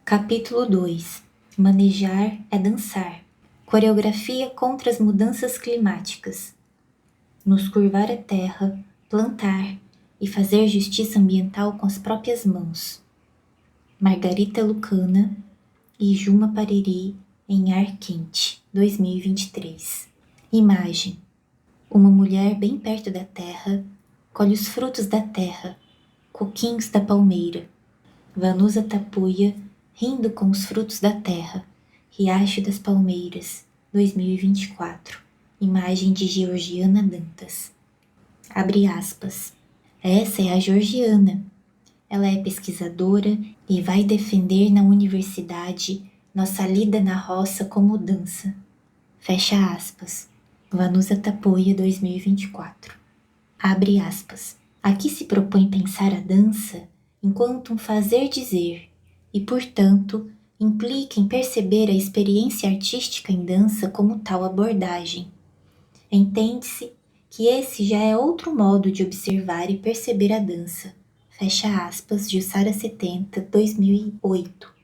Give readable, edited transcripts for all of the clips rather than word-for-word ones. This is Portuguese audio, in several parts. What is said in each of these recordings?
Capítulo 2. Manejar é dançar. Coreografia contra as mudanças climáticas. Nos curvar a terra, plantar e fazer justiça ambiental com as próprias mãos. Margarita Lucana e Juma Pariri em Ar Quente, 2023. Imagem. Uma mulher bem perto da terra colhe os frutos da terra, coquinhos da palmeira. Vanusa Tapuia rindo com os frutos da terra. Riacho das Palmeiras, 2024. Imagem de Georgiana Dantas. Abre aspas. Essa é a Georgiana. Ela é pesquisadora e vai defender na universidade nossa lida na roça como dança. Fecha aspas. Vanusa Tapuia, 2024. Abre aspas. Aqui se propõe pensar a dança enquanto um fazer-dizer e, portanto, implica em perceber a experiência artística em dança como tal abordagem. Entende-se que esse já é outro modo de observar e perceber a dança. Fecha aspas, Jussara 70, 2008.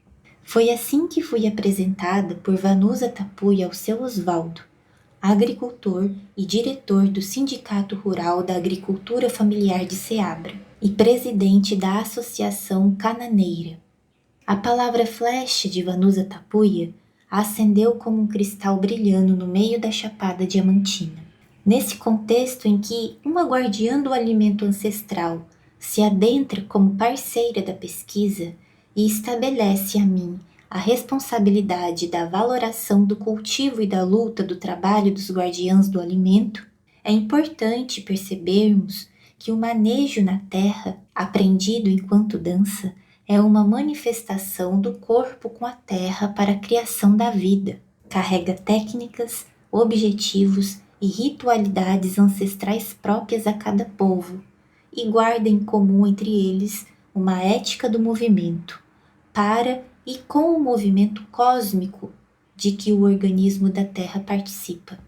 Foi assim que fui apresentada por Vanusa Tapuia ao seu Osvaldo, agricultor e diretor do Sindicato Rural da Agricultura Familiar de Ceabra e presidente da Associação Cananeira. A palavra flecha de Vanusa Tapuia acendeu como um cristal brilhando no meio da Chapada Diamantina. Nesse contexto em que uma guardiã do alimento ancestral se adentra como parceira da pesquisa e estabelece a mim a responsabilidade da valoração do cultivo e da luta do trabalho dos guardiãs do alimento, é importante percebermos que o manejo na terra, aprendido enquanto dança, é uma manifestação do corpo com a terra para a criação da vida. Carrega técnicas, objetivos e ritualidades ancestrais próprias a cada povo e guarda em comum entre eles uma ética do movimento, para e com o movimento cósmico de que o organismo da Terra participa.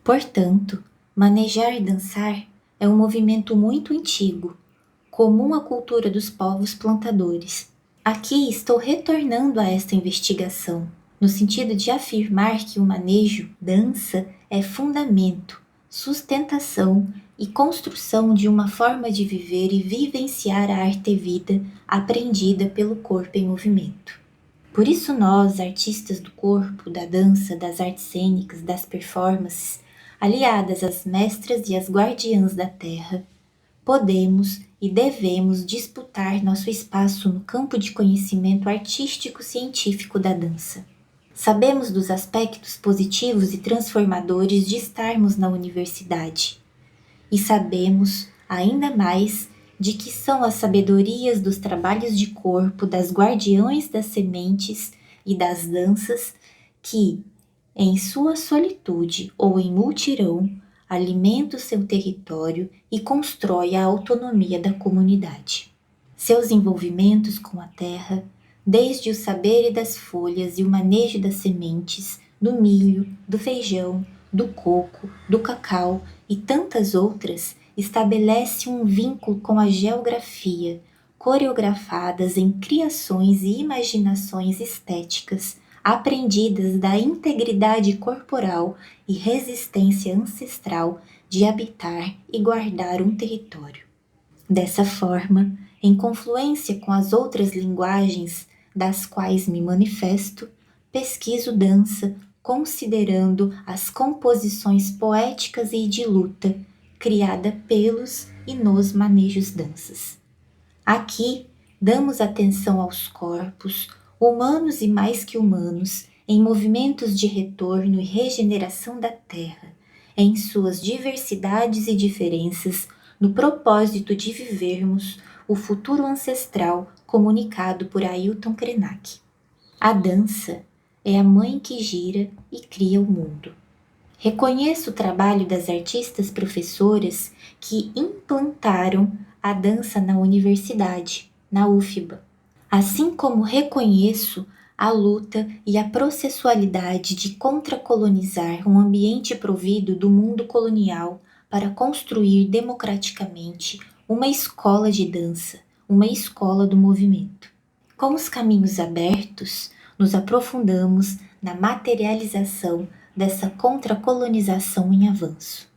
Portanto, manejar e dançar é um movimento muito antigo, comum à cultura dos povos plantadores. Aqui estou retornando a esta investigação, no sentido de afirmar que o manejo, dança, é fundamento, sustentação e construção de uma forma de viver e vivenciar a arte e vida aprendida pelo corpo em movimento. Por isso nós, artistas do corpo, da dança, das artes cênicas, das performances, aliadas às mestras e às guardiãs da terra, podemos e devemos disputar nosso espaço no campo de conhecimento artístico-científico da dança. Sabemos dos aspectos positivos e transformadores de estarmos na universidade. E sabemos, ainda mais, de que são as sabedorias dos trabalhos de corpo das guardiães das sementes e das danças que, em sua solitude ou em multirão, alimenta o seu território e constrói a autonomia da comunidade. Seus envolvimentos com a terra, desde o saber das folhas e o manejo das sementes, do milho, do feijão, do coco, do cacau e tantas outras, estabelece um vínculo com a geografia, coreografadas em criações e imaginações estéticas, aprendidas da integridade corporal e resistência ancestral de habitar e guardar um território. Dessa forma, em confluência com as outras linguagens das quais me manifesto, pesquiso dança considerando as composições poéticas e de luta criada pelos e nos manejos danças. Aqui, damos atenção aos corpos, humanos e mais que humanos, em movimentos de retorno e regeneração da Terra, em suas diversidades e diferenças, no propósito de vivermos o futuro ancestral comunicado por Ailton Krenak. A dança é a mãe que gira e cria o mundo. Reconheço o trabalho das artistas professoras que implantaram a dança na universidade, na UFBA, assim como reconheço a luta e a processualidade de contracolonizar um ambiente provido do mundo colonial para construir democraticamente uma escola de dança, uma escola do movimento. Com os caminhos abertos, nos aprofundamos na materialização dessa contracolonização em avanço.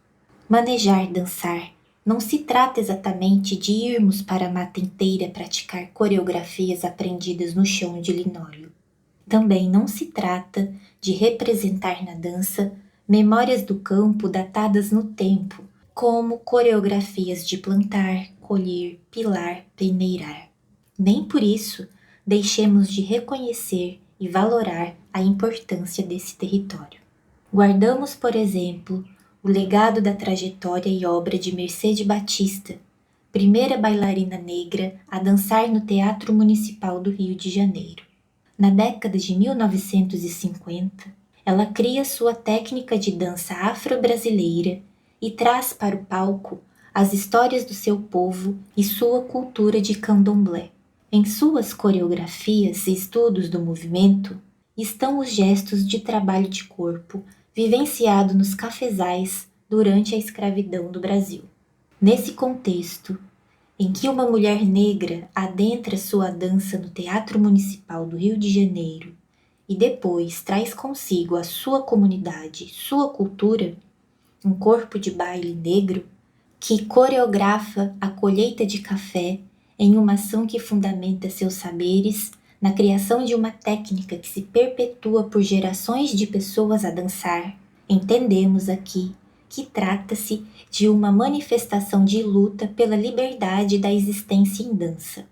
Manejar dançar não se trata exatamente de irmos para a mata inteira praticar coreografias aprendidas no chão de linóleo. Também não se trata de representar na dança memórias do campo datadas no tempo, como coreografias de plantar, colher, pilar, peneirar. Nem por isso deixemos de reconhecer e valorar a importância desse território. Guardamos, por exemplo, o legado da trajetória e obra de Mercedes Batista, primeira bailarina negra a dançar no Teatro Municipal do Rio de Janeiro. Na década de 1950, ela cria sua técnica de dança afro-brasileira e traz para o palco as histórias do seu povo e sua cultura de candomblé. Em suas coreografias e estudos do movimento estão os gestos de trabalho de corpo vivenciado nos cafezais durante a escravidão do Brasil. Nesse contexto, em que uma mulher negra adentra sua dança no Teatro Municipal do Rio de Janeiro e depois traz consigo a sua comunidade, sua cultura, um corpo de baile negro que coreografa a colheita de café em uma ação que fundamenta seus saberes na criação de uma técnica que se perpetua por gerações de pessoas a dançar, entendemos aqui que trata-se de uma manifestação de luta pela liberdade da existência em dança.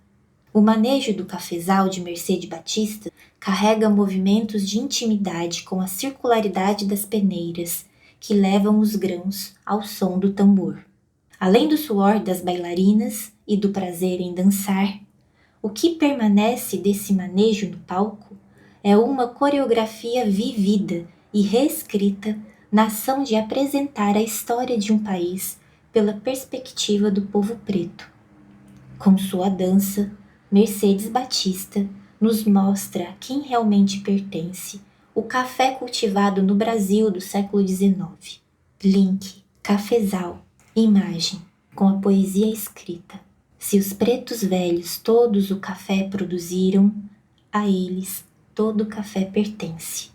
O manejo do cafezal de Mercedes Batista carrega movimentos de intimidade com a circularidade das peneiras que levam os grãos ao som do tambor. Além do suor das bailarinas e do prazer em dançar, o que permanece desse manejo no palco é uma coreografia vivida e reescrita na ação de apresentar a história de um país pela perspectiva do povo preto. Com sua dança, Mercedes Batista nos mostra a quem realmente pertence o café cultivado no Brasil do século XIX. Link, cafezal, imagem, com a poesia escrita. Se os pretos velhos todos o café produziram, a eles todo o café pertence.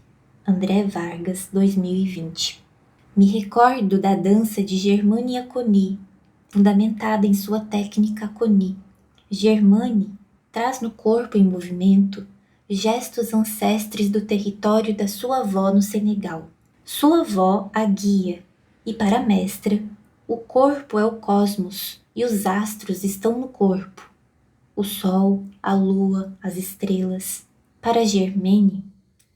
André Vargas, 2020. Me recordo da dança de Germânia Coni, fundamentada em sua técnica Coni. Germane traz no corpo em movimento gestos ancestres do território da sua avó no Senegal. Sua avó a guia, e para a mestra, o corpo é o cosmos e os astros estão no corpo. O sol, a lua, as estrelas. Para Germaine,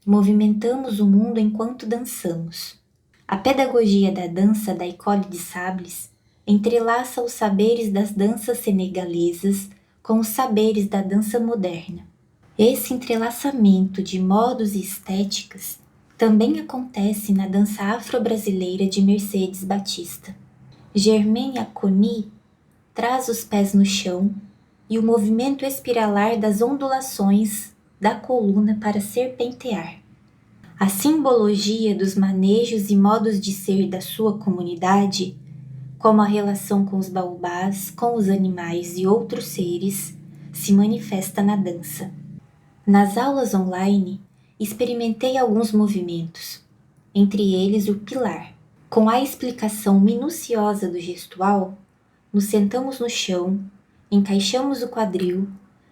movimentamos o mundo enquanto dançamos. A pedagogia da dança da École de Sables entrelaça os saberes das danças senegalesas com os saberes da dança moderna. Esse entrelaçamento de modos e estéticas também acontece na dança afro-brasileira de Mercedes Batista. Germaine Aconi traz os pés no chão e o movimento espiralar das ondulações da coluna para serpentear. A simbologia dos manejos e modos de ser da sua comunidade, como a relação com os baobás, com os animais e outros seres, se manifesta na dança. Nas aulas online, experimentei alguns movimentos, entre eles o pilar. Com a explicação minuciosa do gestual, nos sentamos no chão, encaixamos o quadril,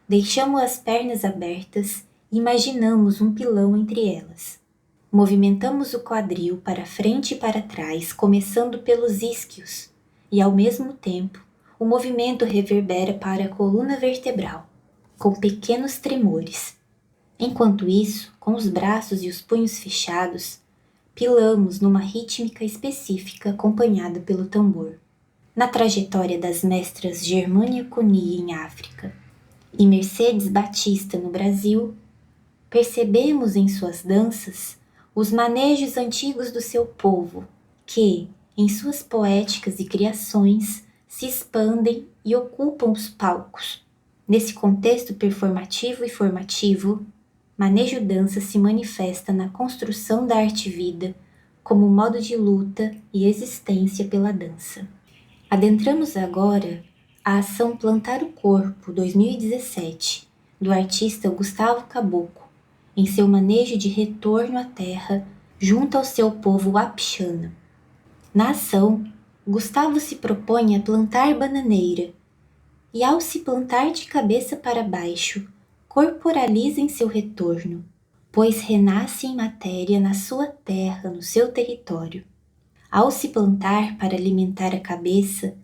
deixamos as pernas abertas e imaginamos um pilão entre elas. Movimentamos o quadril para frente e para trás, começando pelos isquios, e ao mesmo tempo, o movimento reverbera para a coluna vertebral, com pequenos tremores. Enquanto isso, com os braços e os punhos fechados, pilamos numa rítmica específica acompanhada pelo tambor. Na trajetória das mestras Germânia Coni em África e Mercedes Batista no Brasil, percebemos em suas danças os manejos antigos do seu povo, que, em suas poéticas e criações, se expandem e ocupam os palcos. Nesse contexto performativo e formativo, Manejo Dança se manifesta na construção da arte-vida como modo de luta e existência pela dança. Adentramos agora a ação Plantar o Corpo 2017, do artista Gustavo Caboclo, em seu manejo de retorno à terra junto ao seu povo Wapixana. Na ação, Gustavo se propõe a plantar bananeira, e ao se plantar de cabeça para baixo, corporaliza em seu retorno, pois renasce em matéria na sua terra, no seu território. Ao se plantar para alimentar a cabeça,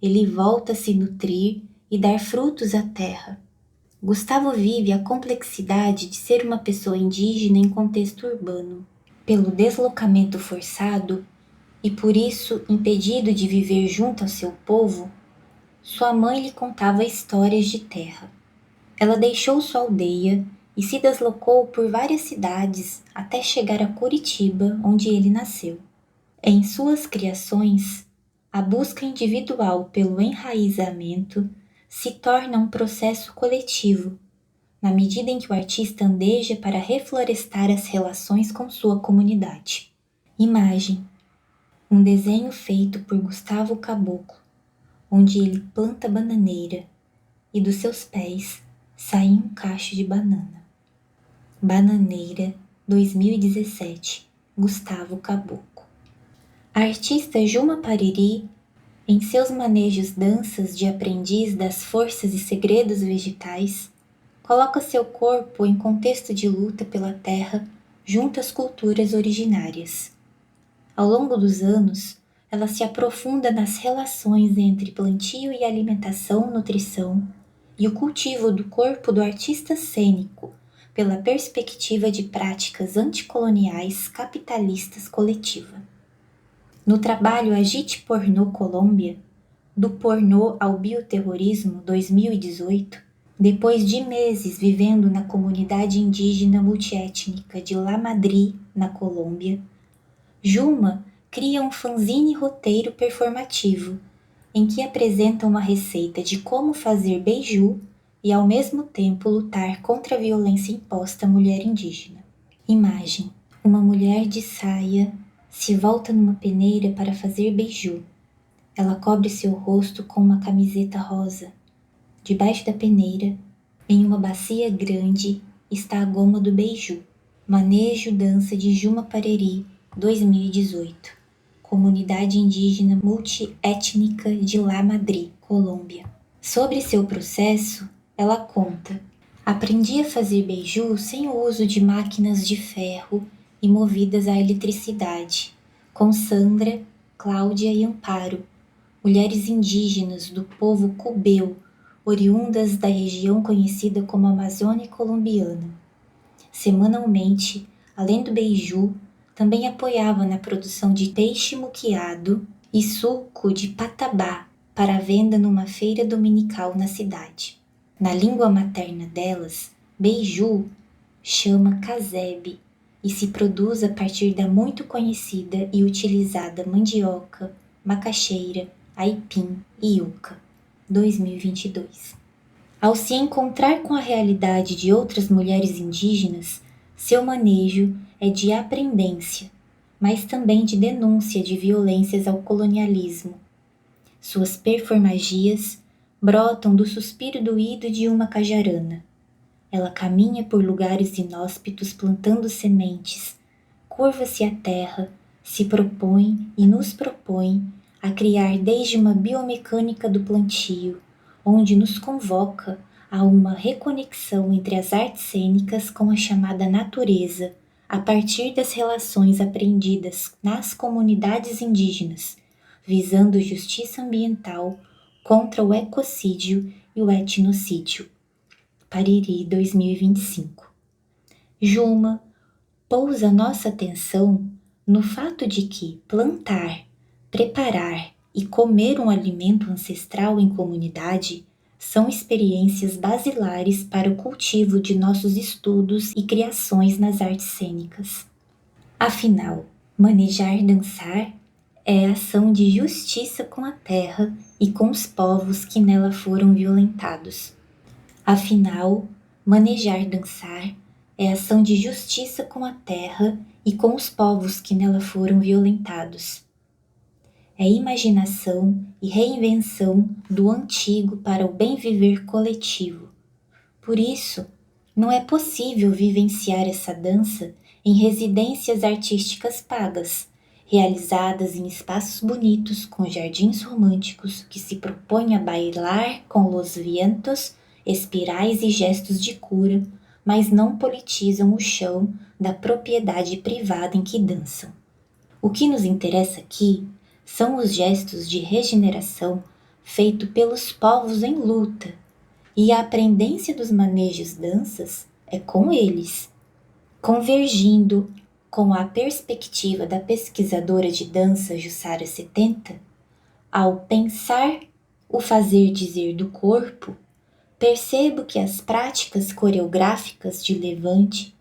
ele volta a se nutrir e dar frutos à terra. Gustavo vive a complexidade de ser uma pessoa indígena em contexto urbano. Pelo deslocamento forçado, e por isso impedido de viver junto ao seu povo, sua mãe lhe contava histórias de terra. Ela deixou sua aldeia e se deslocou por várias cidades até chegar a Curitiba, onde ele nasceu. Em suas criações, a busca individual pelo enraizamento se torna um processo coletivo, na medida em que o artista andeja para reflorestar as relações com sua comunidade. Imagem: um desenho feito por Gustavo Caboclo, onde ele planta bananeira e dos seus pés sai um cacho de banana. Bananeira, 2017, Gustavo Caboclo. A artista Juma Pariri, em seus manejos danças de aprendiz das forças e segredos vegetais, coloca seu corpo em contexto de luta pela terra junto às culturas originárias. Ao longo dos anos, ela se aprofunda nas relações entre plantio e alimentação, nutrição, e o cultivo do corpo do artista cênico pela perspectiva de práticas anticoloniais capitalistas coletiva. No trabalho Agite Pornô Colômbia, do pornô ao bioterrorismo 2018, depois de meses vivendo na comunidade indígena multiétnica de La Madrid, na Colômbia, Juma cria um fanzine roteiro performativo, em que apresenta uma receita de como fazer beiju e ao mesmo tempo lutar contra a violência imposta à mulher indígena. Imagem: uma mulher de saia se volta numa peneira para fazer beiju. Ela cobre seu rosto com uma camiseta rosa. Debaixo da peneira, em uma bacia grande, está a goma do beiju. Manejo dança de Juma Pariri, 2018. Comunidade indígena multiétnica de La Madrid, Colômbia. Sobre seu processo, ela conta: aprendi a fazer beiju sem o uso de máquinas de ferro e movidas à eletricidade, com Sandra, Cláudia e Amparo, mulheres indígenas do povo cubeu, oriundas da região conhecida como Amazônia colombiana. Semanalmente, além do beiju, também apoiava na produção de peixe muquiado e suco de patabá para venda numa feira dominical na cidade. Na língua materna delas, beiju chama casebe e se produz a partir da muito conhecida e utilizada mandioca, macaxeira, aipim e yuca. 2022. Ao se encontrar com a realidade de outras mulheres indígenas, seu manejo é de aprendência, mas também de denúncia de violências ao colonialismo. Suas performagias brotam do suspiro doído de uma cajarana. Ela caminha por lugares inóspitos plantando sementes, curva-se à terra, se propõe e nos propõe a criar desde uma biomecânica do plantio, onde nos convoca a uma reconexão entre as artes cênicas com a chamada natureza, a partir das relações aprendidas nas comunidades indígenas, visando justiça ambiental contra o ecocídio e o etnocídio. Pariri, 2025. Juma pousa nossa atenção no fato de que plantar, preparar e comer um alimento ancestral em comunidade são experiências basilares para o cultivo de nossos estudos e criações nas artes cênicas. Afinal, manejar dançar é a ação de justiça com a terra e com os povos que nela foram violentados. Afinal, manejar dançar é ação de justiça com a terra e com os povos que nela foram violentados. É imaginação e reinvenção do antigo para o bem viver coletivo. Por isso, não é possível vivenciar essa dança em residências artísticas pagas, realizadas em espaços bonitos com jardins românticos que se propõem a bailar com los vientos, espirais e gestos de cura, mas não politizam o chão da propriedade privada em que dançam. O que nos interessa aqui são os gestos de regeneração feitos pelos povos em luta, e a aprendência dos manejos danças é com eles, convergindo com a perspectiva da pesquisadora de dança Jussara 70, ao pensar o fazer dizer do corpo, percebo que as práticas coreográficas de levante,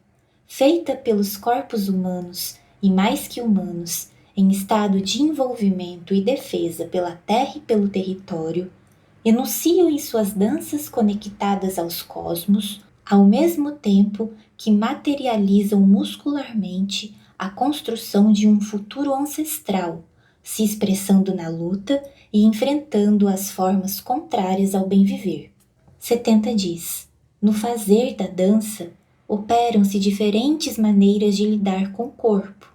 feita pelos corpos humanos e mais que humanos, em estado de envolvimento e defesa pela terra e pelo território, enunciam em suas danças conectadas aos cosmos, ao mesmo tempo que materializam muscularmente a construção de um futuro ancestral, se expressando na luta e enfrentando as formas contrárias ao bem-viver. 70 diz: no fazer da dança, operam-se diferentes maneiras de lidar com o corpo.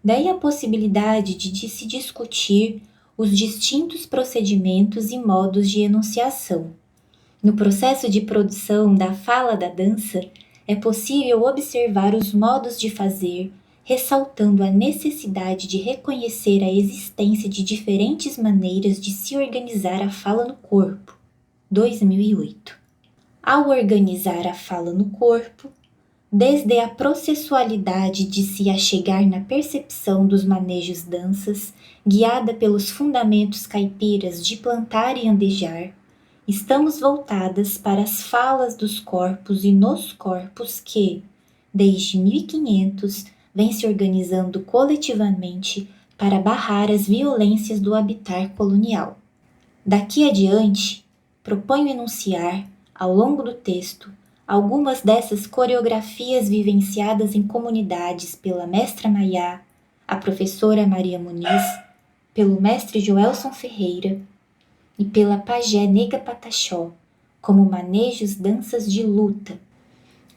Daí a possibilidade de se discutir os distintos procedimentos e modos de enunciação. No processo de produção da fala da dança, é possível observar os modos de fazer, ressaltando a necessidade de reconhecer a existência de diferentes maneiras de se organizar a fala no corpo. 2008. Ao organizar a fala no corpo, desde a processualidade de se achegar na percepção dos manejos danças, guiada pelos fundamentos caipiras de plantar e andejar, estamos voltadas para as falas dos corpos e nos corpos que, desde 1500, vêm se organizando coletivamente para barrar as violências do habitar colonial. Daqui adiante, proponho enunciar, ao longo do texto, algumas dessas coreografias vivenciadas em comunidades pela mestra Maiá, a professora Maria Muniz, pelo mestre Joelson Ferreira e pela pajé Nega Pataxó, como manejos danças de luta.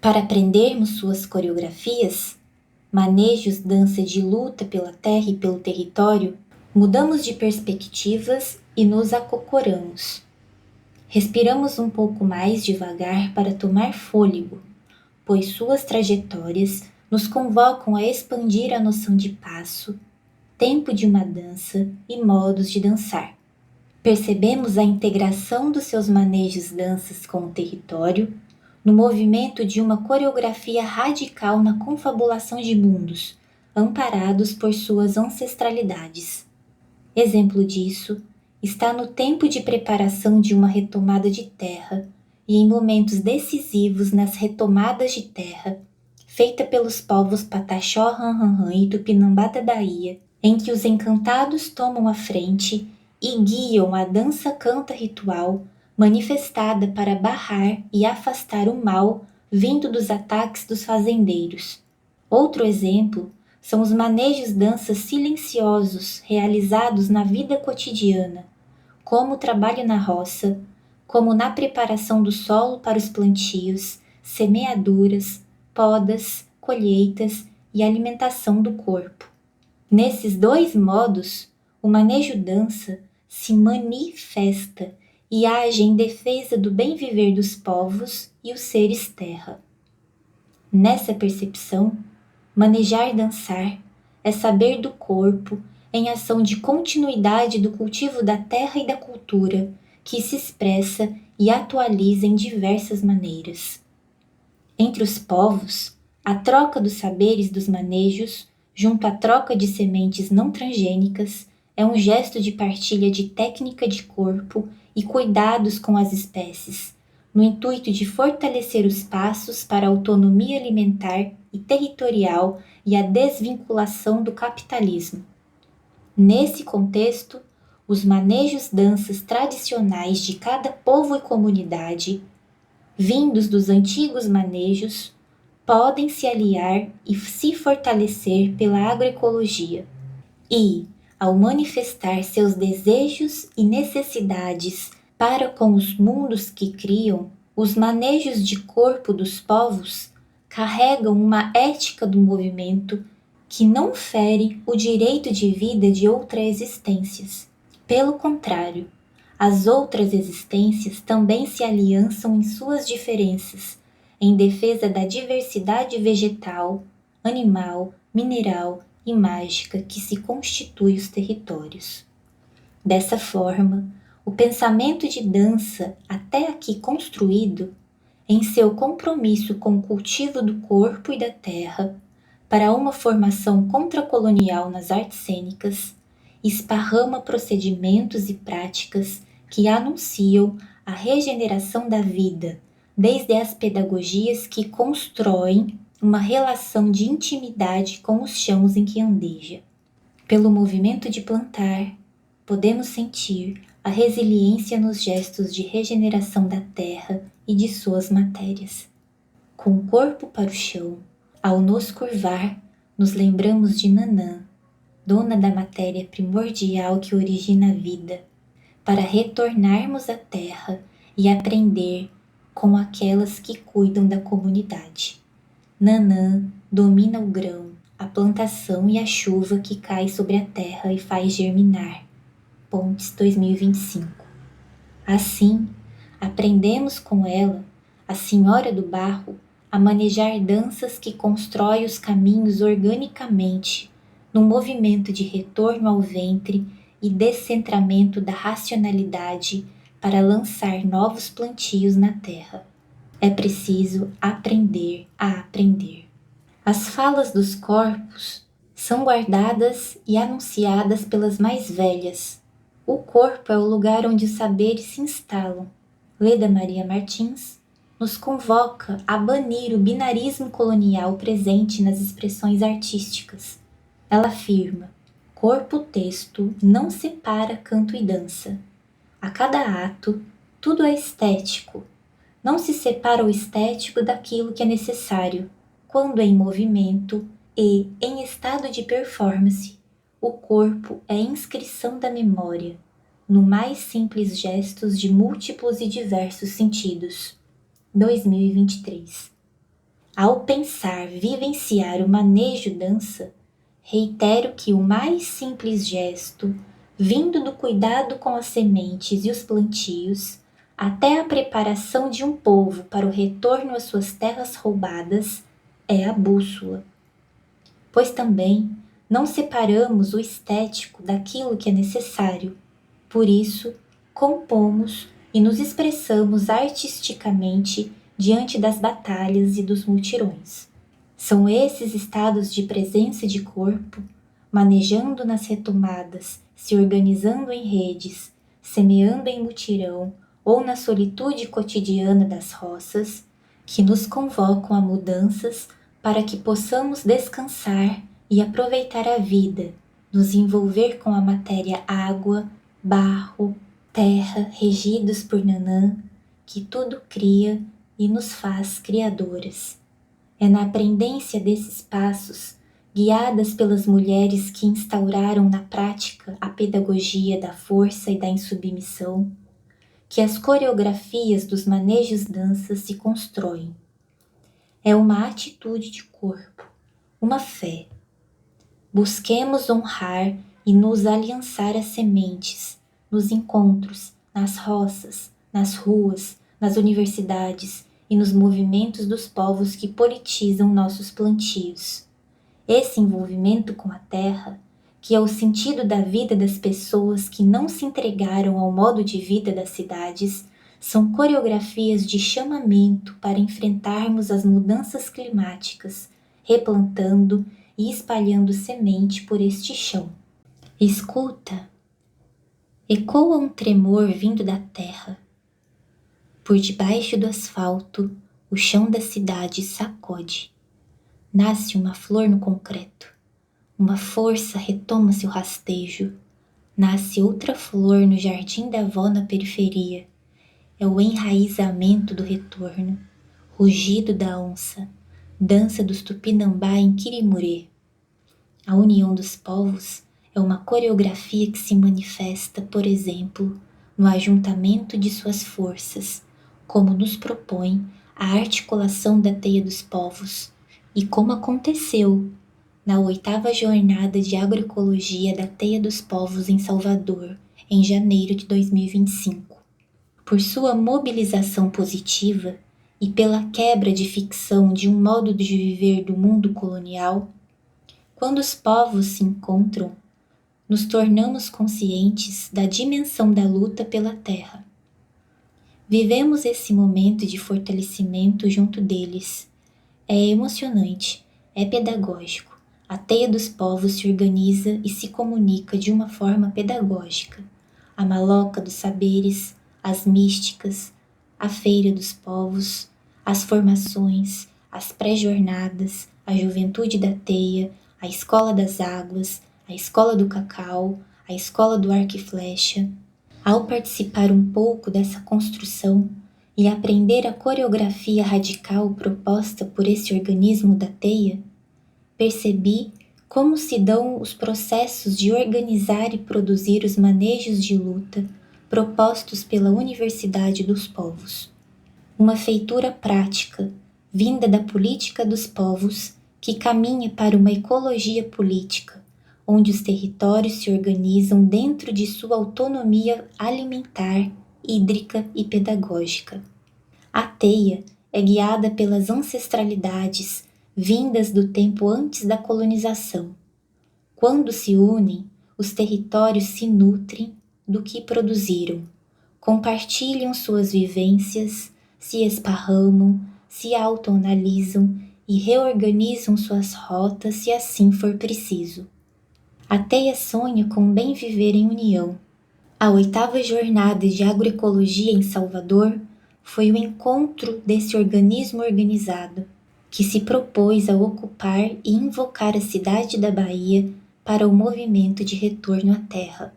Para aprendermos suas coreografias, manejos dança de luta pela terra e pelo território, mudamos de perspectivas e nos acocoramos. Respiramos um pouco mais devagar para tomar fôlego, pois suas trajetórias nos convocam a expandir a noção de passo, tempo de uma dança e modos de dançar. Percebemos a integração dos seus manejos danças com o território, no movimento de uma coreografia radical na confabulação de mundos, amparados por suas ancestralidades. Exemplo disso está no tempo de preparação de uma retomada de terra e em momentos decisivos nas retomadas de terra, feita pelos povos Pataxó, Ranranran e Tupinambá da Bahia, em que os encantados tomam a frente e guiam a dança-canta ritual manifestada para barrar e afastar o mal vindo dos ataques dos fazendeiros. Outro exemplo são os manejos danças silenciosos realizados na vida cotidiana, como o trabalho na roça, como na preparação do solo para os plantios, semeaduras, podas, colheitas e alimentação do corpo. Nesses dois modos, o manejo dança se manifesta e age em defesa do bem viver dos povos e os seres terra. Nessa percepção, manejar dançar é saber do corpo em ação de continuidade do cultivo da terra e da cultura, que se expressa e atualiza em diversas maneiras. Entre os povos, a troca dos saberes dos manejos, junto à troca de sementes não transgênicas, é um gesto de partilha de técnica de corpo e cuidados com as espécies, no intuito de fortalecer os passos para a autonomia alimentar e territorial e a desvinculação do capitalismo. Nesse contexto, os manejos danças tradicionais de cada povo e comunidade, vindos dos antigos manejos, podem se aliar e se fortalecer pela agroecologia e, ao manifestar seus desejos e necessidades para com os mundos que criam, Os manejos de corpo dos povos carregam uma ética do movimento que não fere o direito de vida de outras existências. Pelo contrário, as outras existências também se aliançam em suas diferenças, em defesa da diversidade vegetal, animal, mineral e mágica que se constitui os territórios. Dessa forma, o pensamento de dança, até aqui construído, em seu compromisso com o cultivo do corpo e da terra, para uma formação contracolonial nas artes cênicas, esparrama procedimentos e práticas que anunciam a regeneração da vida, desde as pedagogias que constroem uma relação de intimidade com os chãos em que andeja. Pelo movimento de plantar, podemos sentir a resiliência nos gestos de regeneração da terra e de suas matérias. Com o corpo para o chão, ao nos curvar, nos lembramos de Nanã, dona da matéria primordial que origina a vida, para retornarmos à terra e aprender com aquelas que cuidam da comunidade. Nanã domina o grão, a plantação e a chuva que cai sobre a terra e faz germinar. Pontes 2025. Assim, aprendemos com ela, a Senhora do Barro, a manejar danças que constroem os caminhos organicamente, num movimento de retorno ao ventre e descentramento da racionalidade para lançar novos plantios na terra. É preciso aprender a aprender. As falas dos corpos são guardadas e anunciadas pelas mais velhas. O corpo é o lugar onde os saberes se instalam. Leda Maria Martins nos convoca a banir o binarismo colonial presente nas expressões artísticas. Ela afirma: corpo-texto não separa canto e dança. A cada ato, tudo é estético. Não se separa o estético daquilo que é necessário. Quando em movimento e em estado de performance, o corpo é inscrição da memória, no mais simples gestos de múltiplos e diversos sentidos. 2023. Ao pensar, vivenciar o manejo dança, reitero que o mais simples gesto, vindo do cuidado com as sementes e os plantios, até a preparação de um povo para o retorno às suas terras roubadas, é a bússola. Pois também não separamos o estético daquilo que é necessário. Por isso, compomos e nos expressamos artisticamente diante das batalhas e dos mutirões. São esses estados de presença de corpo, manejando nas retomadas, se organizando em redes, semeando em mutirão ou na solitude cotidiana das roças, que nos convocam a mudanças para que possamos descansar e aproveitar a vida, nos envolver com a matéria água, barro, terra, regidos por Nanã, que tudo cria e nos faz criadoras. É na aprendência desses passos, guiadas pelas mulheres que instauraram na prática a pedagogia da força e da insubmissão, que as coreografias dos manejos danças se constroem. É uma atitude de corpo, uma fé. Busquemos honrar e nos aliançar às sementes, nos encontros, nas roças, nas ruas, nas universidades e nos movimentos dos povos que politizam nossos plantios. Esse envolvimento com a terra, que é o sentido da vida das pessoas que não se entregaram ao modo de vida das cidades, são coreografias de chamamento para enfrentarmos as mudanças climáticas, replantando e espalhando semente por este chão. Escuta, ecoa um tremor vindo da terra. Por debaixo do asfalto, o chão da cidade sacode. Nasce uma flor no concreto. Uma força retoma seu rastejo. Nasce outra flor no jardim da avó na periferia. É o enraizamento do retorno, rugido da onça, dança dos tupinambá em Quirimurê. A união dos povos é uma coreografia que se manifesta, por exemplo, no ajuntamento de suas forças, como nos propõe a articulação da Teia dos Povos e como aconteceu na 8ª Jornada de Agroecologia da Teia dos Povos em Salvador, em janeiro de 2025. Por sua mobilização positiva e pela quebra de ficção de um modo de viver do mundo colonial, quando os povos se encontram, nos tornamos conscientes da dimensão da luta pela terra. Vivemos esse momento de fortalecimento junto deles. É emocionante, é pedagógico. A Teia dos Povos se organiza e se comunica de uma forma pedagógica. A Maloca dos Saberes, as místicas, a Feira dos Povos, as formações, as pré-jornadas, a Juventude da Teia, a Escola das Águas, a Escola do Cacau, a Escola do Arco e Flecha. Ao participar um pouco dessa construção e aprender a coreografia radical proposta por esse organismo da Teia, percebi como se dão os processos de organizar e produzir os manejos de luta propostos pela Universidade dos Povos. Uma feitura prática, vinda da política dos povos, que caminha para uma ecologia política, onde os territórios se organizam dentro de sua autonomia alimentar, hídrica e pedagógica. A Teia é guiada pelas ancestralidades vindas do tempo antes da colonização. Quando se unem, os territórios se nutrem do que produziram, compartilham suas vivências, se esparramam, se autoanalisam e reorganizam suas rotas se assim for preciso. A Teia sonha com um bem viver em união. A 8ª Jornada de Agroecologia em Salvador foi o encontro desse organismo organizado, que se propôs a ocupar e invocar a cidade da Bahia para o movimento de retorno à terra.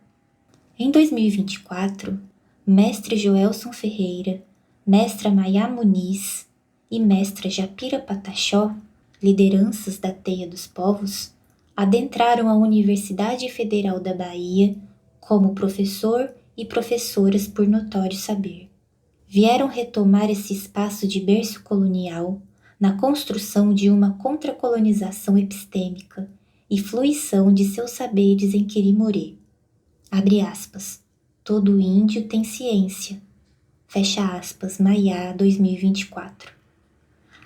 Em 2024, mestre Joelson Ferreira, mestra Maiá Muniz e mestra Japira Pataxó, lideranças da Teia dos Povos, adentraram a Universidade Federal da Bahia como professor e professoras por notório saber. Vieram retomar esse espaço de berço colonial na construção de uma contracolonização epistêmica e fluição de seus saberes em Quirimorê. Abre aspas. Todo índio tem ciência. Fecha aspas, Maiá 2024.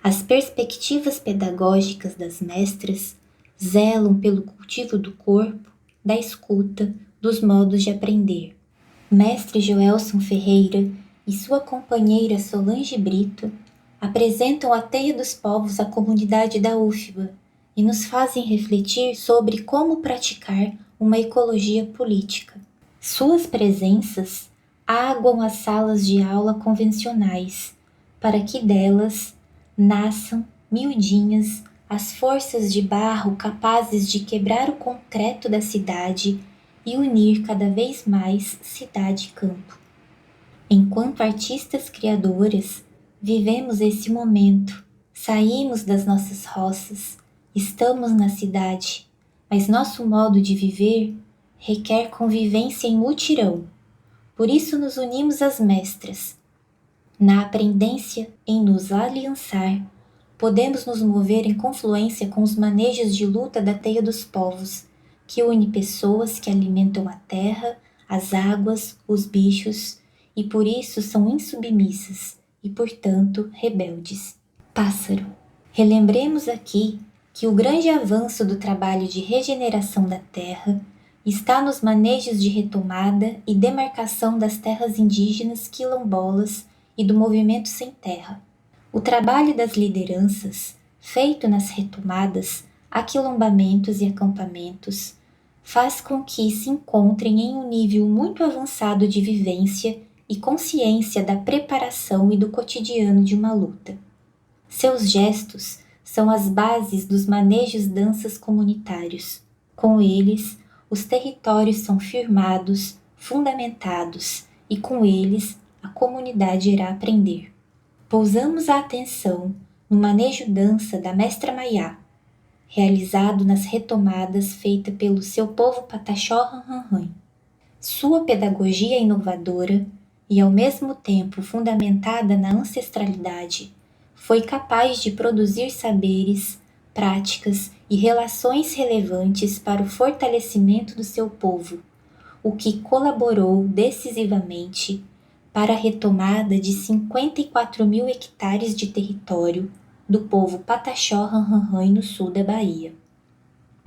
As perspectivas pedagógicas das mestras zelam pelo cultivo do corpo, da escuta, dos modos de aprender. Mestre Joelson Ferreira e sua companheira Solange Brito apresentam a Teia dos Povos à comunidade da UFBA e nos fazem refletir sobre como praticar uma ecologia política. Suas presenças aguam as salas de aula convencionais, para que delas nasçam, miudinhas, as forças de barro capazes de quebrar o concreto da cidade e unir cada vez mais cidade e campo. Enquanto artistas criadoras, vivemos esse momento, saímos das nossas roças, estamos na cidade, mas nosso modo de viver requer convivência em mutirão. Por isso nos unimos às mestras. Na aprendência em nos aliançar, podemos nos mover em confluência com os manejos de luta da Teia dos Povos, que une pessoas que alimentam a terra, as águas, os bichos, e por isso são insubmissas e, portanto, rebeldes. Pássaro. Relembremos aqui que o grande avanço do trabalho de regeneração da terra está nos manejos de retomada e demarcação das terras indígenas quilombolas e do movimento sem terra. O trabalho das lideranças, feito nas retomadas, aquilombamentos e acampamentos, faz com que se encontrem em um nível muito avançado de vivência e consciência da preparação e do cotidiano de uma luta. Seus gestos são as bases dos manejos danças comunitários. Com eles, os territórios são firmados, fundamentados, e com eles a comunidade irá aprender. Pousamos a atenção no manejo dança da mestra Maiá, realizado nas retomadas feita pelo seu povo Pataxó Ranranhã. Sua pedagogia inovadora e ao mesmo tempo fundamentada na ancestralidade, foi capaz de produzir saberes, práticas e relações relevantes para o fortalecimento do seu povo, o que colaborou decisivamente para a retomada de 54.000 hectares de território do povo Pataxó Ranranrã no sul da Bahia.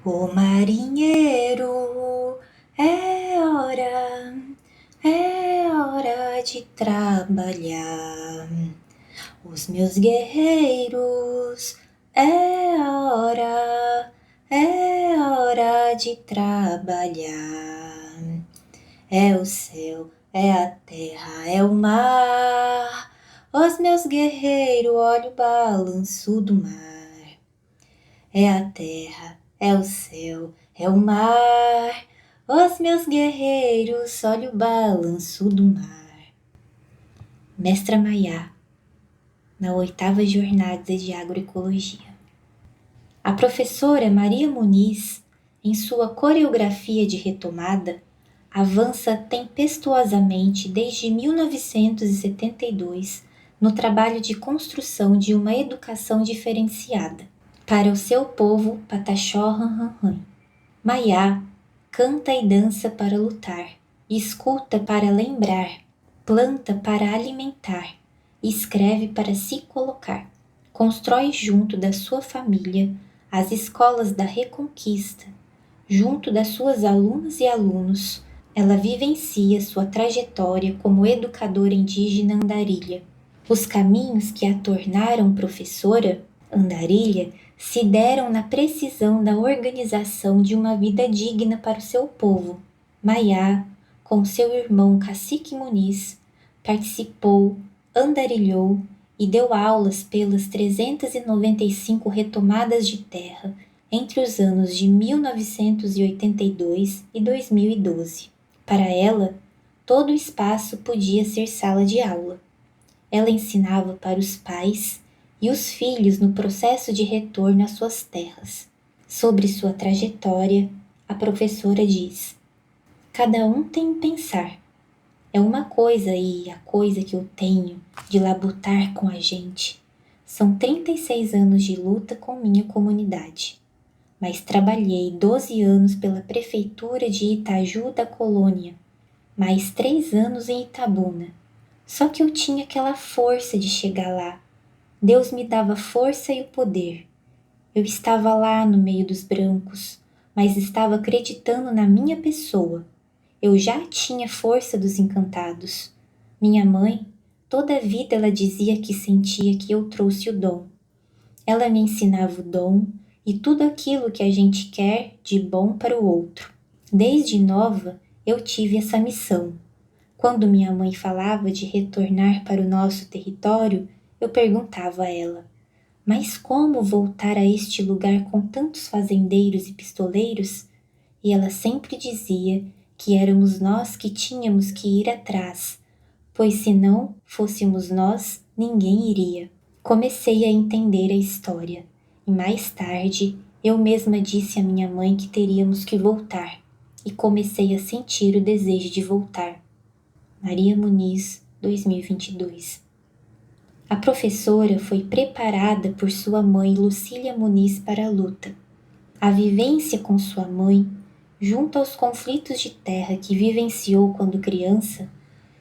O marinheiro, é hora de trabalhar. Os meus guerreiros, é hora de trabalhar. É o céu, é a terra, é o mar. Os meus guerreiros, olha o balanço do mar. É a terra, é o céu, é o mar. Os meus guerreiros, olha o balanço do mar. Mestra Maiá, na 8ª Jornada de Agroecologia. A professora Maria Muniz, em sua coreografia de retomada, avança tempestuosamente desde 1972 no trabalho de construção de uma educação diferenciada para o seu povo Pataxó Ranranrã. Maiá canta e dança para lutar, escuta para lembrar, planta para alimentar, escreve para se colocar, constrói junto da sua família as escolas da Reconquista, junto das suas alunas e alunos. Ela vivencia sua trajetória como educadora indígena andarilha. Os caminhos que a tornaram professora andarilha se deram na precisão da organização de uma vida digna para o seu povo. Maiá, com seu irmão Cacique Muniz, participou, andarilhou e deu aulas pelas 395 retomadas de terra entre os anos de 1982 e 2012. Para ela, todo o espaço podia ser sala de aula. Ela ensinava para os pais e os filhos no processo de retorno às suas terras. Sobre sua trajetória, a professora diz: cada um tem um pensar. É uma coisa e a coisa que eu tenho de labutar com a gente. São 36 anos de luta com minha comunidade. Mas trabalhei 12 anos pela prefeitura de Itaju da Colônia, mais 3 anos em Itabuna. Só que eu tinha aquela força de chegar lá. Deus me dava força e o poder. Eu estava lá no meio dos brancos, mas estava acreditando na minha pessoa. Eu já tinha força dos encantados. Minha mãe, toda a vida ela dizia que sentia que eu trouxe o dom. Ela me ensinava o dom e tudo aquilo que a gente quer de bom para o outro. Desde nova, eu tive essa missão. Quando minha mãe falava de retornar para o nosso território, eu perguntava a ela: mas como voltar a este lugar com tantos fazendeiros e pistoleiros? E ela sempre dizia que éramos nós que tínhamos que ir atrás, pois se não fôssemos nós, ninguém iria. Comecei a entender a história, e mais tarde eu mesma disse à minha mãe que teríamos que voltar, e comecei a sentir o desejo de voltar. Maria Muniz, 2022. A professora foi preparada por sua mãe Lucília Muniz para a luta. A vivência com sua mãe, junto aos conflitos de terra que vivenciou quando criança,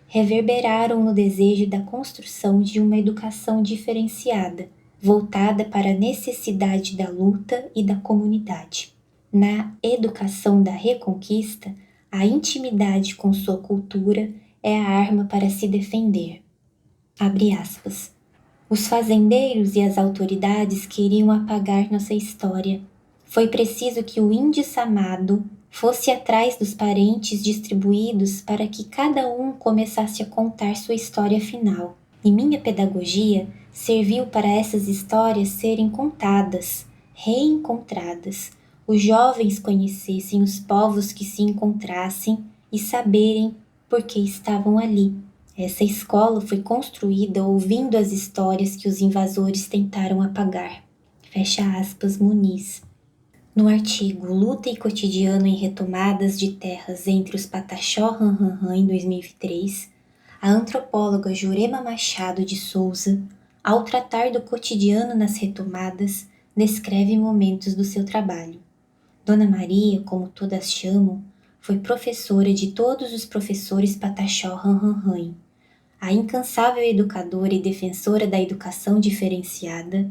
reverberaram no desejo da construção de uma educação diferenciada, voltada para a necessidade da luta e da comunidade. Na educação da Reconquista, a intimidade com sua cultura é a arma para se defender. Abre aspas. Os fazendeiros e as autoridades queriam apagar nossa história. Foi preciso que o índio Samado fosse atrás dos parentes distribuídos para que cada um começasse a contar sua história final. E minha pedagogia serviu para essas histórias serem contadas, reencontradas, os jovens conhecessem os povos que se encontrassem e saberem por que estavam ali. Essa escola foi construída ouvindo as histórias que os invasores tentaram apagar. Fecha aspas, Muniz. No artigo Luta e Cotidiano em Retomadas de Terras entre os Pataxó Ranranrã em 2003, A antropóloga Jurema Machado de Souza, ao tratar do cotidiano nas retomadas, descreve momentos do seu trabalho. Dona Maria, como todas chamam, foi professora de todos os professores Pataxó Ranranranha, a incansável educadora e defensora da educação diferenciada,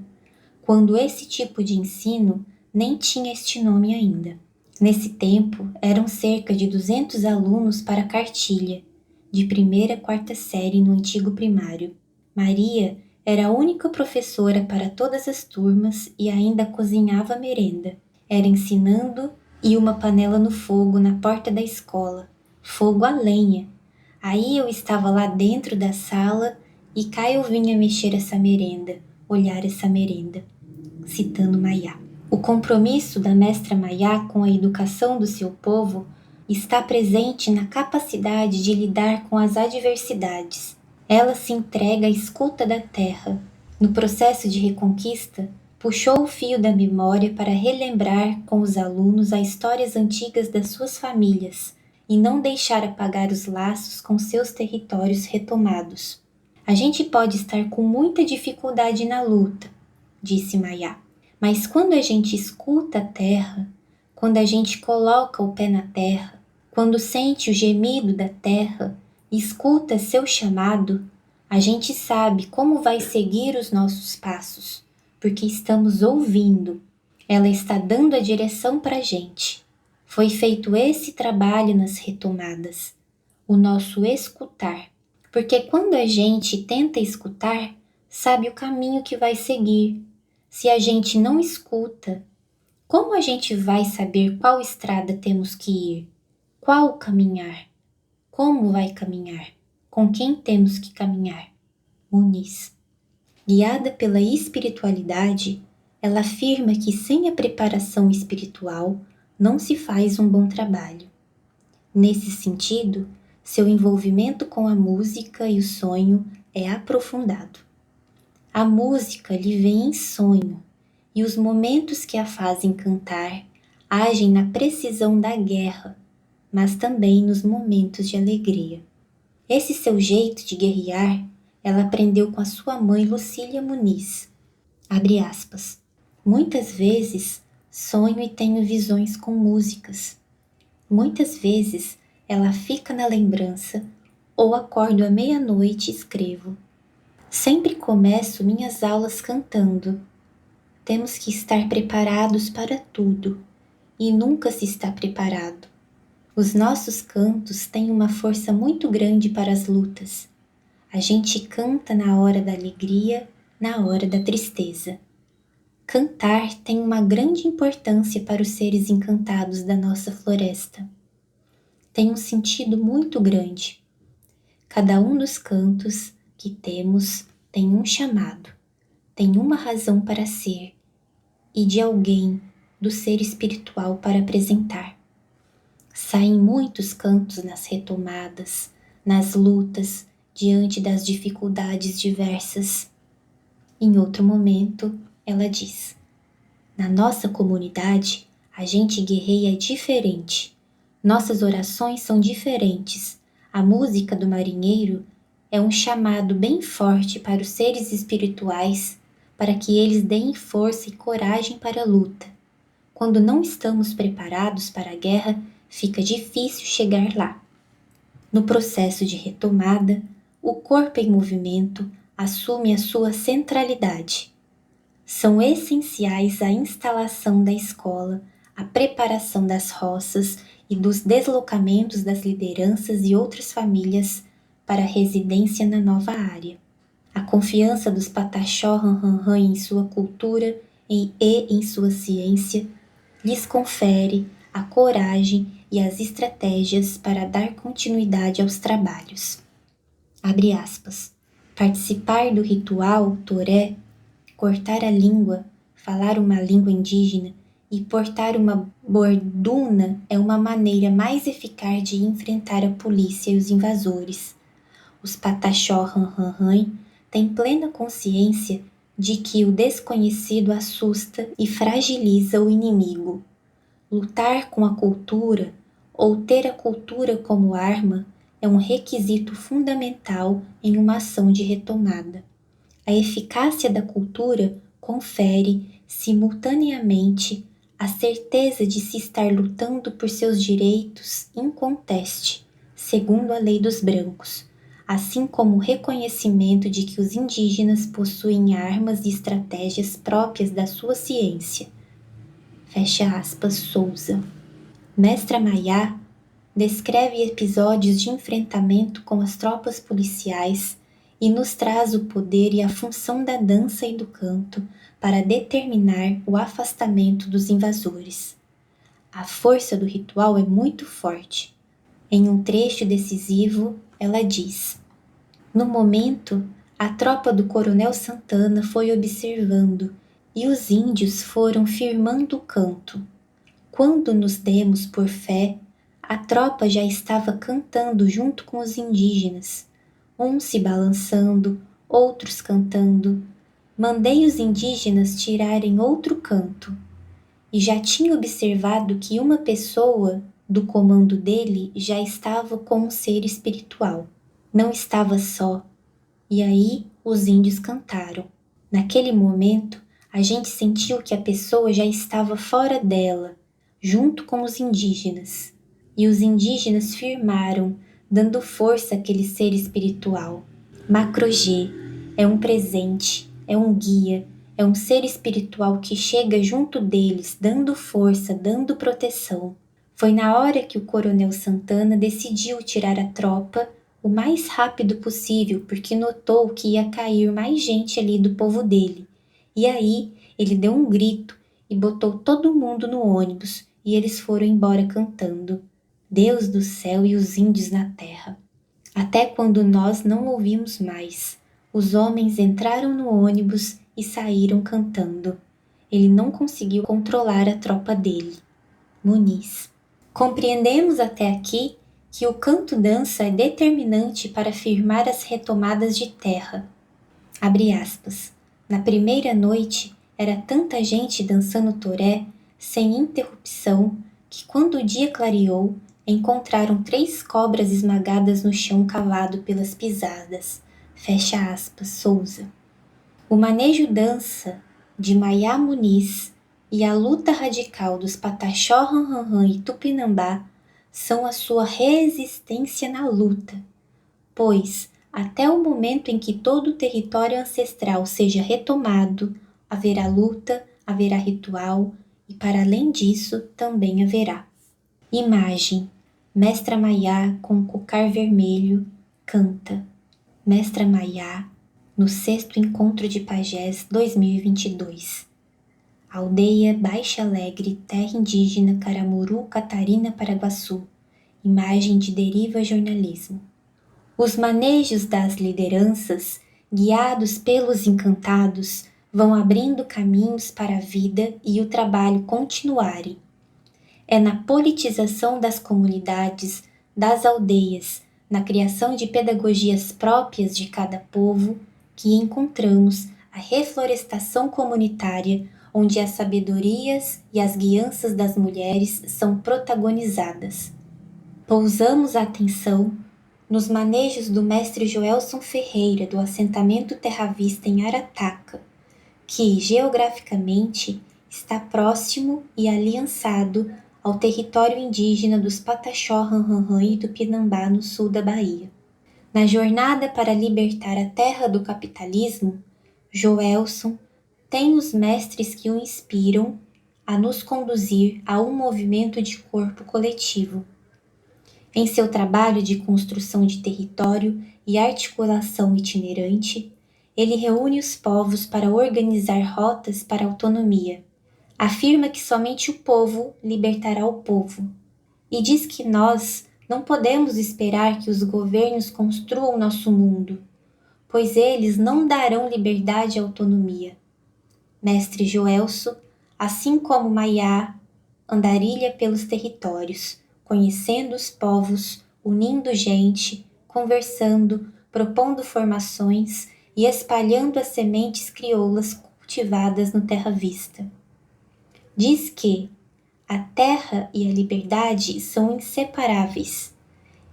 quando esse tipo de ensino nem tinha este nome ainda. Nesse tempo, eram cerca de 200 alunos para cartilha, de primeira a quarta série no antigo primário. Maria era a única professora para todas as turmas e ainda cozinhava a merenda. Era ensinando e uma panela no fogo na porta da escola, fogo a lenha. Aí eu estava lá dentro da sala e cá eu vinha mexer essa merenda, olhar essa merenda, citando Maiá. O compromisso da mestra Maiá com a educação do seu povo está presente na capacidade de lidar com as adversidades. Ela se entrega à escuta da terra. No processo de reconquista, puxou o fio da memória para relembrar com os alunos as histórias antigas das suas famílias e não deixar apagar os laços com seus territórios retomados. A gente pode estar com muita dificuldade na luta, disse Maiá, mas quando a gente escuta a terra, quando a gente coloca o pé na terra, quando sente o gemido da terra, escuta seu chamado, a gente sabe como vai seguir os nossos passos, porque estamos ouvindo. Ela está dando a direção para a gente. Foi feito esse trabalho nas retomadas, o nosso escutar, porque quando a gente tenta escutar, sabe o caminho que vai seguir. Se a gente não escuta, como a gente vai saber qual estrada temos que ir? Qual caminhar? Como vai caminhar? Com quem temos que caminhar? Muniz. Guiada pela espiritualidade, ela afirma que sem a preparação espiritual não se faz um bom trabalho. Nesse sentido, seu envolvimento com a música e o sonho é aprofundado. A música lhe vem em sonho, e os momentos que a fazem cantar agem na precisão da guerra, mas também nos momentos de alegria. Esse seu jeito de guerrear, ela aprendeu com a sua mãe Lucília Muniz. Abre aspas. Muitas vezes sonho e tenho visões com músicas. Muitas vezes ela fica na lembrança ou acordo à meia-noite e escrevo. Sempre começo minhas aulas cantando. Temos que estar preparados para tudo e nunca se está preparado. Os nossos cantos têm uma força muito grande para as lutas. A gente canta na hora da alegria, na hora da tristeza. Cantar tem uma grande importância para os seres encantados da nossa floresta. Tem um sentido muito grande. Cada um dos cantos que temos tem um chamado, tem uma razão para ser e de alguém, do ser espiritual para apresentar. Saem muitos cantos nas retomadas, nas lutas, diante das dificuldades diversas. Em outro momento, ela diz: na nossa comunidade, a gente guerreia diferente. Nossas orações são diferentes. A música do marinheiro é um chamado bem forte para os seres espirituais, para que eles deem força e coragem para a luta. Quando não estamos preparados para a guerra, fica difícil chegar lá. No processo de retomada, o corpo em movimento assume a sua centralidade. São essenciais a instalação da escola, a preparação das roças e dos deslocamentos das lideranças e outras famílias para a residência na nova área. A confiança dos Pataxó Ranranranha em sua cultura e em sua ciência lhes confere a coragem e as estratégias para dar continuidade aos trabalhos. Abre aspas. Participar do ritual Toré, cortar a língua, falar uma língua indígena e portar uma borduna é uma maneira mais eficaz de enfrentar a polícia e os invasores. Os Pataxó Ranranranha têm plena consciência de que o desconhecido assusta e fragiliza o inimigo. Lutar com a cultura ou ter a cultura como arma é um requisito fundamental em uma ação de retomada. A eficácia da cultura confere, simultaneamente, a certeza de se estar lutando por seus direitos inconteste, segundo a lei dos brancos, assim como o reconhecimento de que os indígenas possuem armas e estratégias próprias da sua ciência. Fecha aspas, Souza. Mestra Mayá descreve episódios de enfrentamento com as tropas policiais e nos traz o poder e a função da dança e do canto para determinar o afastamento dos invasores. A força do ritual é muito forte. Em um trecho decisivo, ela diz: no momento, a tropa do Coronel Santana foi observando e os índios foram firmando o canto. Quando nos demos por fé, a tropa já estava cantando junto com os indígenas, uns se balançando, outros cantando. Mandei os indígenas tirarem outro canto, e já tinha observado que uma pessoa do comando dele já estava com um ser espiritual. Não estava só. E aí os índios cantaram. Naquele momento, a gente sentiu que a pessoa já estava fora dela, junto com os indígenas. E os indígenas firmaram, dando força àquele ser espiritual. Macrogê é um presente, é um guia, é um ser espiritual que chega junto deles, dando força, dando proteção. Foi na hora que o Coronel Santana decidiu tirar a tropa o mais rápido possível, porque notou que ia cair mais gente ali do povo dele. E aí ele deu um grito e botou todo mundo no ônibus e eles foram embora cantando: Deus do céu e os índios na terra. Até quando nós não ouvimos mais, os homens entraram no ônibus e saíram cantando. Ele não conseguiu controlar a tropa dele. Muniz. Compreendemos até aqui que o canto-dança é determinante para firmar as retomadas de terra. Abre aspas. Na primeira noite, era tanta gente dançando toré, sem interrupção, que quando o dia clareou, encontraram 3 cobras esmagadas no chão cavado pelas pisadas. Fecha aspas, Souza. O manejo dança de Mayá Muniz e a luta radical dos Pataxó Ranranran e Tupinambá são a sua resistência na luta, pois, até o momento em que todo o território ancestral seja retomado, haverá luta, haverá ritual e, para além disso, também haverá. Imagem: Mestra Mayá com o cocar vermelho canta. Mestra Mayá no 6º Encontro de Pajés 2022. Aldeia Baixa Alegre, Terra Indígena Caramuru, Catarina, Paraguaçu. Imagem de Deriva Jornalismo. Os manejos das lideranças, guiados pelos encantados, vão abrindo caminhos para a vida e o trabalho continuarem. É na politização das comunidades, das aldeias, na criação de pedagogias próprias de cada povo, que encontramos a reflorestação comunitária, onde as sabedorias e as guianças das mulheres são protagonizadas. Pousamos a atenção nos manejos do mestre Joelson Ferreira do assentamento Terravista em Arataca, que, geograficamente, está próximo e aliançado ao território indígena dos Pataxó Ranranran e Tupinambá no sul da Bahia. Na jornada para libertar a terra do capitalismo, Joelson tem os mestres que o inspiram a nos conduzir a um movimento de corpo coletivo. Em seu trabalho de construção de território e articulação itinerante, ele reúne os povos para organizar rotas para a autonomia. Afirma que somente o povo libertará o povo. E diz que nós não podemos esperar que os governos construam nosso mundo, pois eles não darão liberdade e autonomia. Mestre Joelso, assim como Mayá, andarilha pelos territórios, conhecendo os povos, unindo gente, conversando, propondo formações e espalhando as sementes crioulas cultivadas no Terra Vista. Diz que a terra e a liberdade são inseparáveis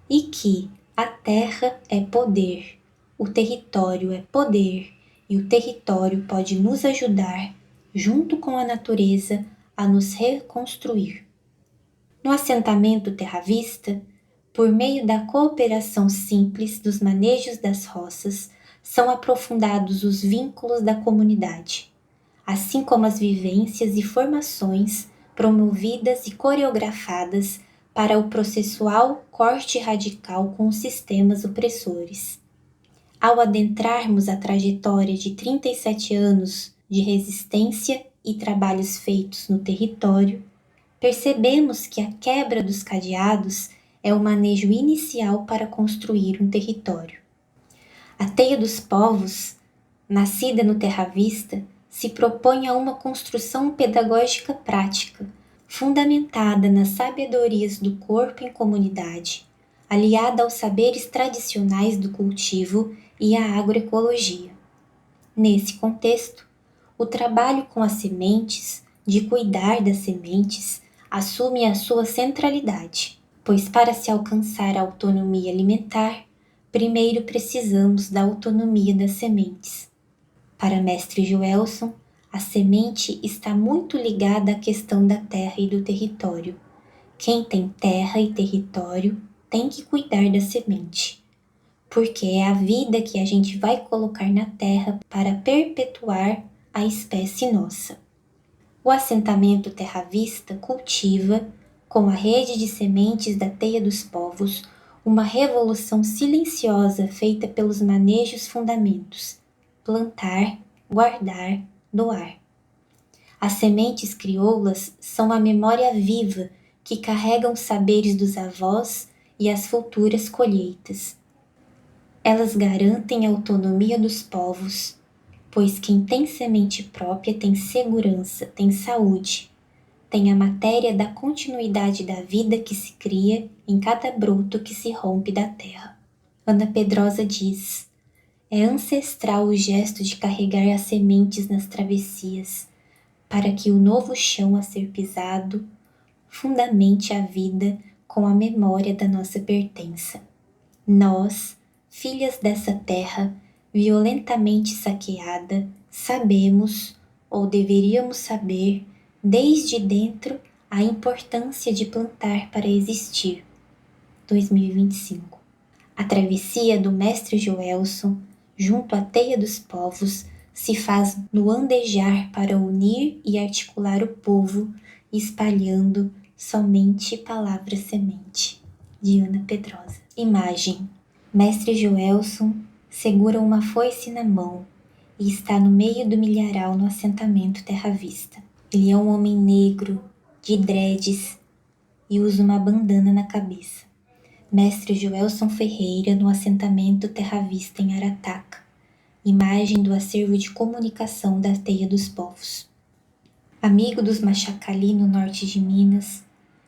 e que, A terra é poder, o território é poder e o território pode nos ajudar, junto com a natureza, a nos reconstruir. No assentamento Terra Vista, por meio da cooperação simples dos manejos das roças, são aprofundados os vínculos da comunidade, assim como as vivências e formações promovidas e coreografadas para o processual corte radical com os sistemas opressores. Ao adentrarmos a trajetória de 37 anos de resistência e trabalhos feitos no território, percebemos que a quebra dos cadeados é o manejo inicial para construir um território. A Teia dos Povos, nascida no Terra Vista, se propõe a uma construção pedagógica prática, fundamentada nas sabedorias do corpo em comunidade, aliada aos saberes tradicionais do cultivo e à agroecologia. Nesse contexto, o trabalho com as sementes, de cuidar das sementes, assume a sua centralidade, pois para se alcançar a autonomia alimentar, primeiro precisamos da autonomia das sementes. Para mestre Joelson, a semente está muito ligada à questão da terra e do território. Quem tem terra e território tem que cuidar da semente, porque é a vida que a gente vai colocar na terra para perpetuar a espécie nossa. O assentamento Terra Vista cultiva, com a rede de sementes da Teia dos Povos, uma revolução silenciosa feita pelos manejos fundamentos: plantar, guardar, doar. As sementes crioulas são a memória viva que carregam os saberes dos avós e as futuras colheitas. Elas garantem a autonomia dos povos, pois quem tem semente própria tem segurança, tem saúde, tem a matéria da continuidade da vida que se cria em cada broto que se rompe da terra. Ana Pedrosa diz: é ancestral o gesto de carregar as sementes nas travessias, para que o novo chão a ser pisado fundamente a vida com a memória da nossa pertença. Nós, filhas dessa terra, violentamente saqueada, sabemos, ou deveríamos saber, desde dentro, a importância de plantar para existir. 2025. A travessia do mestre Joelson, junto à Teia dos Povos, se faz no andejar para unir e articular o povo, espalhando somente palavra semente. De Ana Pedrosa. Imagem: mestre Joelson segura uma foice na mão e está no meio do milharal no assentamento Terra Vista. Ele é um homem negro, de dreads, e usa uma bandana na cabeça. Mestre Joelson Ferreira no assentamento Terra Vista em Arataca. Imagem do acervo de comunicação da Teia dos Povos. Amigo dos Machacali no norte de Minas,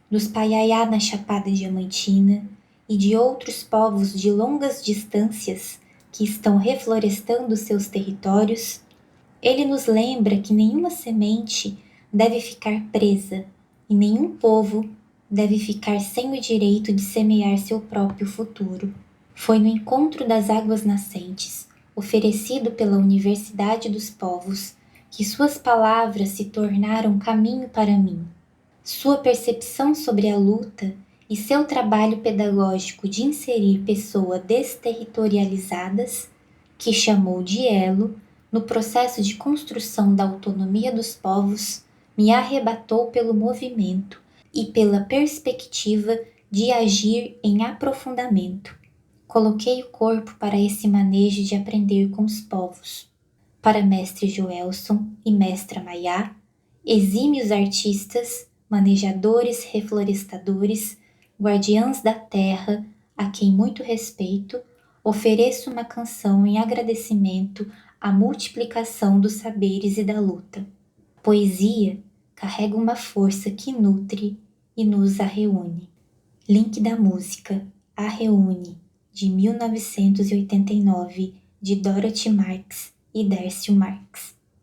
dos Paiaiá na Chapada Diamantina e de outros povos de longas distâncias que estão reflorestando seus territórios, ele nos lembra que nenhuma semente deve ficar presa e nenhum povo deve ficar sem o direito de semear seu próprio futuro. Foi no Encontro das Águas Nascentes, oferecido pela Universidade dos Povos, que suas palavras se tornaram caminho para mim. Sua percepção sobre a luta e seu trabalho pedagógico de inserir pessoas desterritorializadas, que chamou de elo, no processo de construção da autonomia dos povos, me arrebatou pelo movimento e pela perspectiva de agir em aprofundamento. Coloquei o corpo para esse manejo de aprender com os povos. Para mestre Joelson e mestra Maiá, exímios artistas, manejadores, reflorestadores, guardiãs da terra, a quem muito respeito, ofereço uma canção em agradecimento à multiplicação dos saberes e da luta. A poesia carrega uma força que nutre e nos reúne. Link da música A Reúne, de 1989, de Dorothy Marx e Dércio Marx.